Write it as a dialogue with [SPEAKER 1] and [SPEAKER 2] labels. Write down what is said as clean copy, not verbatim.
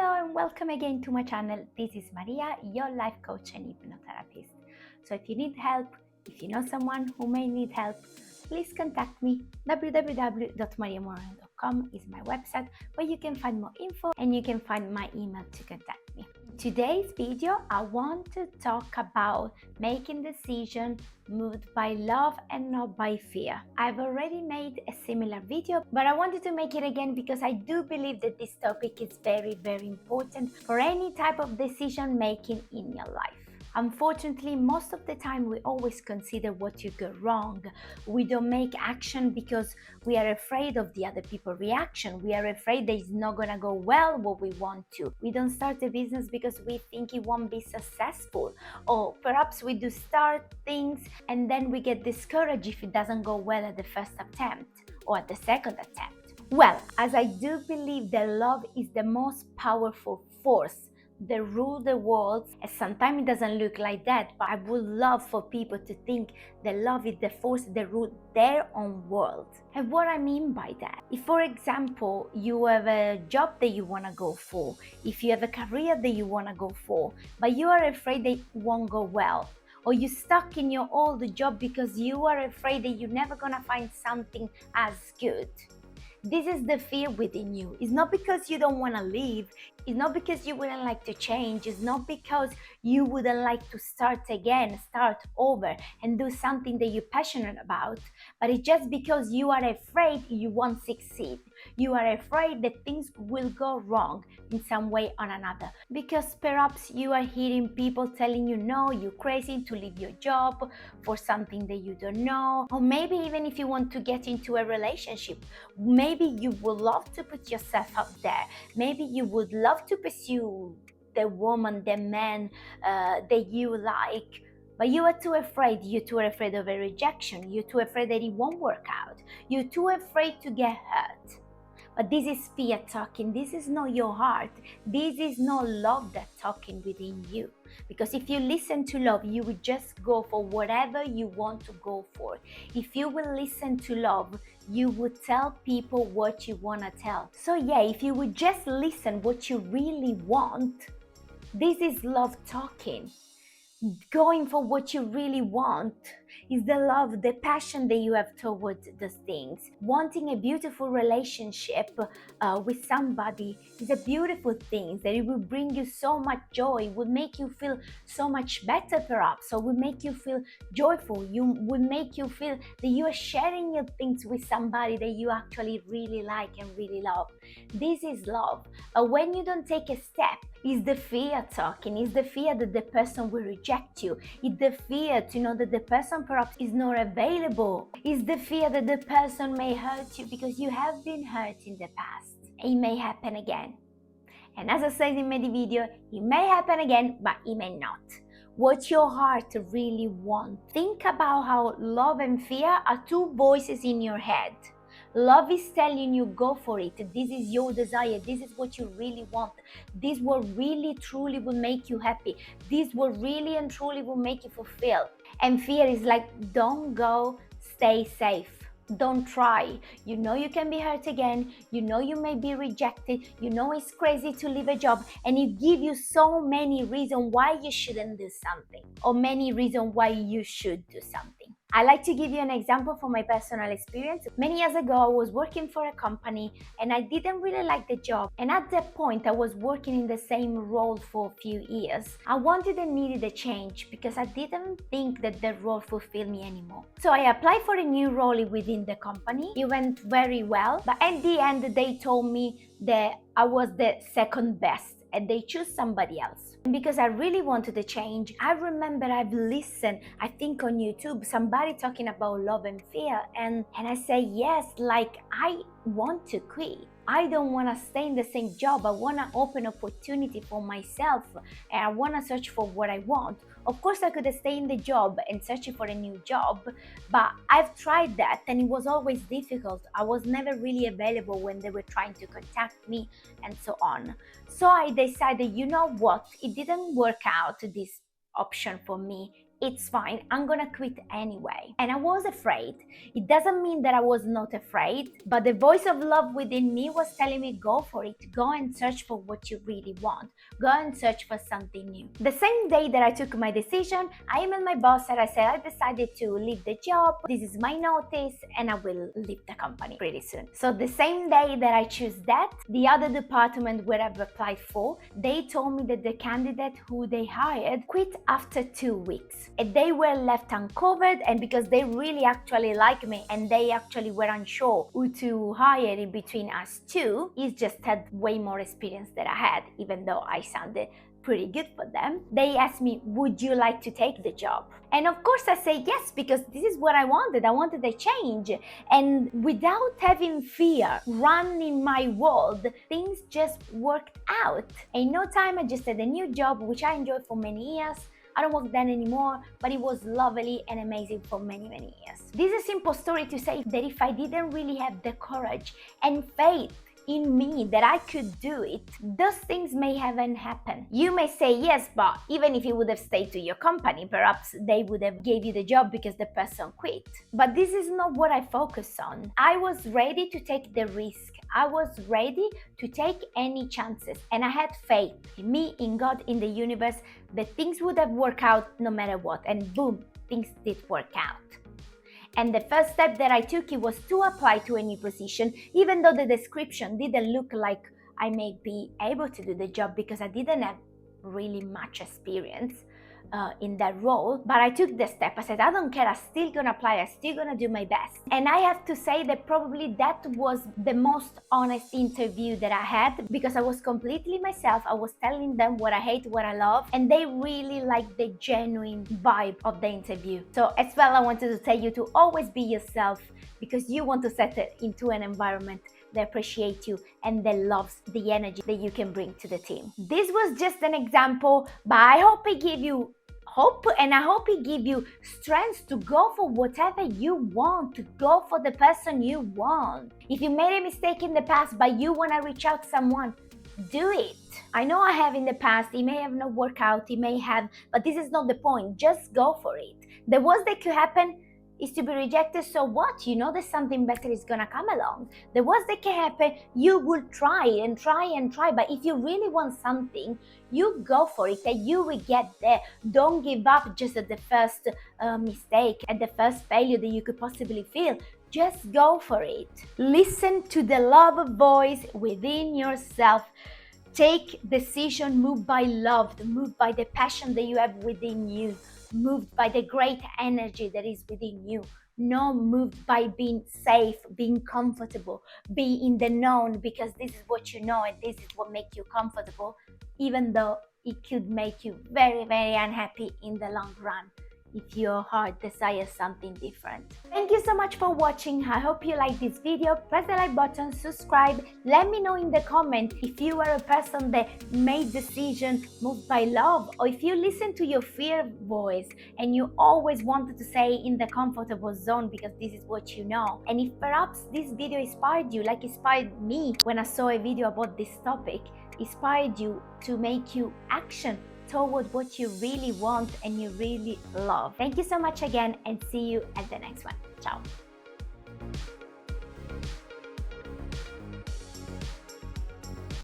[SPEAKER 1] Hello and welcome again to my channel. This is Maria, your life coach and hypnotherapist. So if you need help, if you know someone who may need help, please contact me. www.mariamorano.com is my website where you can find more info and you can find my email to contact me. In today's video, I want to talk about making decisions moved by love and not by fear. I've already made a similar video, but I wanted to make it again because I do believe that this topic is very, very important for any type of decision making in your life. Unfortunately, most of the time we always consider what you go wrong. We don't make action because we are afraid of the other people's reaction. We are afraid that it's not gonna go well what we want to. We don't start a business because we think it won't be successful. Or perhaps we do start things and then we get discouraged if it doesn't go well at the first attempt or at the second attempt. Well, as I do believe that love is the most powerful force that rule the world, and sometimes it doesn't look like that, but I would love for people to think that love is the force that rule their own world. And what I mean by that, if for example you have a job that you want to go for, if you have a career that you want to go for, but you are afraid that it won't go well, or you're stuck in your old job because you are afraid that you're never gonna find something as good. This is the fear within you. It's not because you don't want to leave. It's not because you wouldn't like to change. It's not because you wouldn't like to start again, start over and do something that you're passionate about. But it's just because you are afraid you won't succeed. You are afraid that things will go wrong in some way or another. Because perhaps you are hearing people telling you, no, you're crazy to leave your job for something that you don't know. Or maybe even if you want to get into a relationship, maybe you would love to put yourself out there. Maybe you would love to pursue the woman, the man that you like, but you are too afraid. You're too afraid of a rejection. You're too afraid that it won't work out. You're too afraid to get hurt. But this is fear talking. This is not your heart. This is not love that's talking within you. Because if you listen to love, you would just go for whatever you want to go for. If you will listen to love, you would tell people what you want to tell. So yeah, if you would just listen what you really want, this is love talking. Going for what you really want is the love, the passion that you have towards those things. Wanting a beautiful relationship with somebody is a beautiful thing, that it will bring you so much joy, will make you feel so much better perhaps, or will make you feel joyful. You will make you feel that you are sharing your things with somebody that you actually really like and really love. This is love. But when you don't take a step, is the fear talking, is the fear that the person will reject you, is the fear to know that the person perhaps is not available, is the fear that the person may hurt you because you have been hurt in the past. It may happen again. And as I said in my video, it may happen again, but it may not. What your heart really wants. Think about how love and fear are two voices in your head. Love is telling you, go for it. This is your desire. This is what you really want. This what really truly will make you happy. This what really and truly will make you fulfill. And fear is like, don't go, stay safe. Don't try. You know you can be hurt again. You know you may be rejected. You know it's crazy to leave a job, and it gives you so many reasons why you shouldn't do something, or many reasons why you should do something. I like to give you an example from my personal experience. Many years ago, I was working for a company and I didn't really like the job. And at that point, I was working in the same role for a few years. I wanted and needed a change because I didn't think that the role fulfilled me anymore. So I applied for a new role within the company. It went very well, but at the end, they told me that I was the second best and they choose somebody else. And because I really wanted a change, I remember I've listened, I think on YouTube, somebody talking about love and fear, and I say, yes, like I want to quit. I don't want to stay in the same job. I want to open opportunity for myself and I want to search for what I want. Of course, I could stay in the job and searching for a new job, but I've tried that and it was always difficult. I was never really available when they were trying to contact me and so on. So I decided, you know what, it didn't work out, this option for me. it's fine, I'm gonna quit anyway. And I was afraid. It doesn't mean that I was not afraid, but the voice of love within me was telling me, go for it, go and search for what you really want, go and search for something new. The same day that I took my decision, I emailed my boss and I said, I decided to leave the job, this is my notice, and I will leave the company pretty soon. So the same day that I choose that, the other department where I've applied for, they told me that the candidate who they hired quit after 2 weeks. And they were left uncovered, and because they really actually like me and they actually were unsure who to hire in between us two, he just had way more experience than I had, even though I sounded pretty good for them. They asked me, would you like to take the job? And of course I say yes, because this is what I wanted. I wanted a change. And without having fear run in my world, things just worked out. In no time, I just had a new job, which I enjoyed for many years. I don't work then anymore, but it was lovely and amazing for many, many years. This is a simple story to say that if I didn't really have the courage and faith in me that I could do it, those things may haven't happened. You may say yes, but even if you would have stayed to your company, perhaps they would have gave you the job because the person quit. But this is not what I focus on. I was ready to take the risk. I was ready to take any chances, and I had faith in me, in God, in the universe, that things would have worked out no matter what. And boom, things did work out. And the first step that I took, it was to apply to a new position, even though the description didn't look like I may be able to do the job, because I didn't have really much experience in that role. But I took the step. I said, I don't care, I'm still gonna apply, I'm still gonna do my best. And I have to say that probably that was the most honest interview that I had, because I was completely myself. I was telling them what I hate, what I love, and they really liked the genuine vibe of the interview. So as well, I wanted to tell you to always be yourself, because you want to set it into an environment that appreciate you and that loves the energy that you can bring to the team. This was just an example, but I hope it gave you hope, and I hope it give you strength to go for whatever you want, to go for the person you want. If you made a mistake in the past but you want to reach out to someone, do it. I know I have in the past, it may have not worked out, it may have, but this is not the point. Just go for it. The worst that could happen is to be rejected. So what? You know that something better is gonna come along. The worst that can happen, you will try and try and try, but if you really want something, you go for it and you will get there. Don't give up just at the first mistake, at the first failure that you could possibly feel. Just go for it. Listen to the love voice within yourself. Take decision, move by love, move by the passion that you have within you, moved by the great energy that is within you. Not moved by being safe, being comfortable, be in the known, because this is what you know and this is what makes you comfortable, even though it could make you very, very unhappy in the long run if your heart desires something different. Thank you so much for watching. I hope you like this video. Press the like button, subscribe. Let me know in the comment if you are a person that made decision moved by love, or if you listen to your fear voice and you always wanted to stay in the comfortable zone because this is what you know. And if perhaps this video inspired you, like inspired me when I saw a video about this topic, inspired you to make you action toward what you really want and you really love. Thank you so much again, and see you at the next one. Ciao.